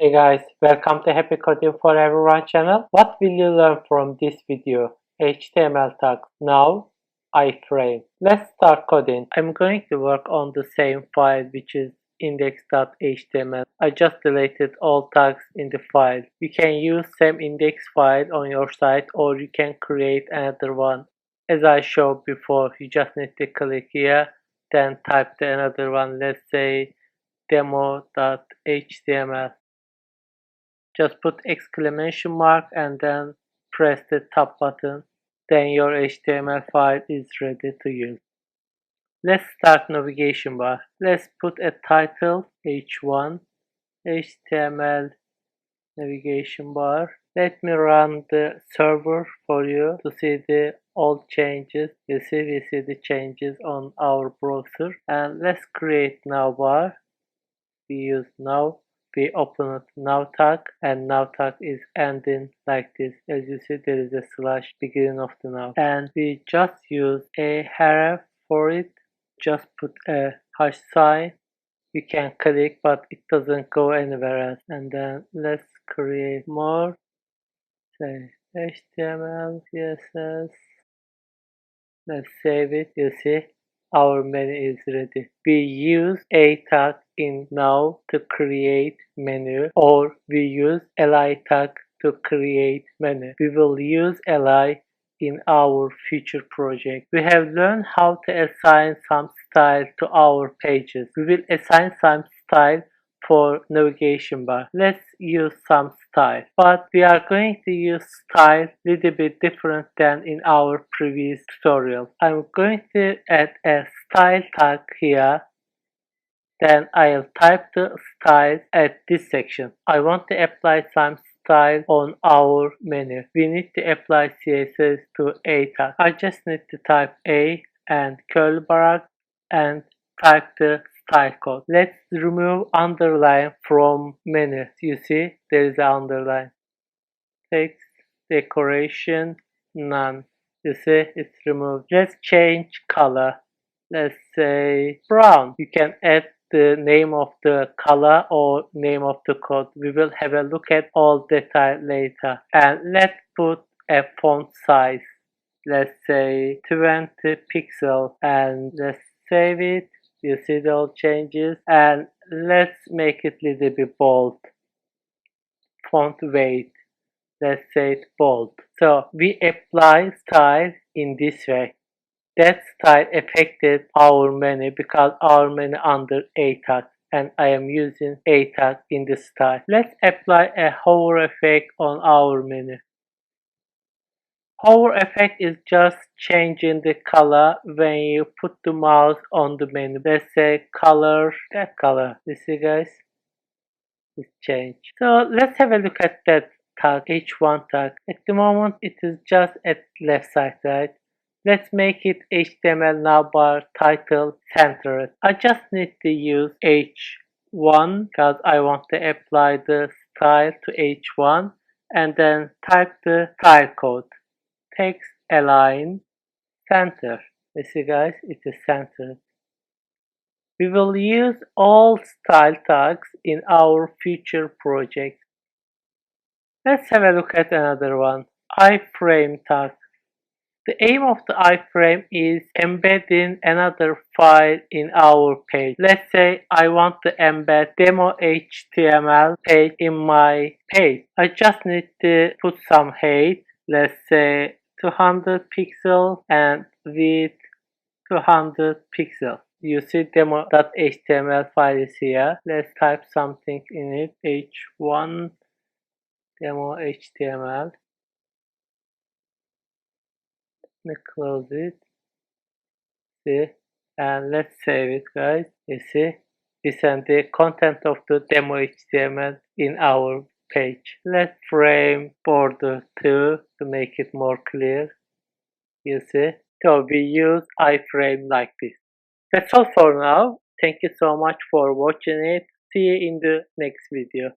Hey guys, welcome to Happy Coding for Everyone channel. What will you learn from this video? HTML tags, now iframe. Let's start coding. I'm going to work on the same file which is index.html. I just deleted all tags in the file. You can use same index file on your site or you can create another one. As I showed before, you just need to click here, then type the another one. Let's say demo.html. Just put exclamation mark and then press the top button. Then your HTML file is ready to use. Let's start navigation bar. Let's put a title h1 HTML navigation bar. Let me run the server for you to see the all changes. We see the changes on our browser. And let's create now bar. We use now. We open it now tag, and now tag is ending like this. As you see, there is a slash beginning of the now, and we just use a href for it. Just put a hash sign. You can click, but it doesn't go anywhere else. And then let's create more. Say HTML, CSS. Let's save it. You see, our menu is ready. We use a tag in now to create menu, or we use li tag to create menu. We will use li in our future project. We have learned how to assign some style to our pages. We will assign some style for navigation bar. Let's use some style, but we are going to use style little bit different than in our previous tutorial. I'm going to add a style tag here, then I'll type the style at this section. I want to apply some style on our menu. We need to apply CSS to a tag. I just need to type a and curly bracket and type the style code. Let's remove underline from menu. You see, there is an underline. Text, decoration, none. You see, it's removed. Let's change color. Let's say brown. You can add the name of the color or name of the code. We will have a look at all detail later. And let's put a font size. Let's say 20 pixel, and let's save it. You see the all changes, and let's make it a little bit bold. Font weight, let's say it bold. So we apply style in this way. That style affected our menu because our menu under a tag, and I am using a tag in the style. Let's apply a hover effect on our menu. Hover effect is just changing the color when you put the mouse on the menu. Let's say color, that color. You see guys? It's changed. So let's have a look at that tag, h1 tag. At the moment it is just at left side, right? Let's make it HTML navbar title centered. I just need to use h1 because I want to apply the style to h1, and then type the style code. Text align center. You see guys, it is centered. We will use all style tags in our future project. Let's have a look at another one. iframe tag. The aim of the iframe is embedding another file in our page. Let's say I want to embed demo HTML page in my page. I just need to put some height. Let's say 200 pixels and width 200 pixels. You see demo.html file is here. Let's type something in it. h1 demo HTML. Let me close it. See, and let's save it, guys. You see, we send the content of the demo HTML in our page. Let's frame border 2 to make it more clear. You see, so we use iframe like this. That's all for now. Thank you so much for watching it. See you in the next video.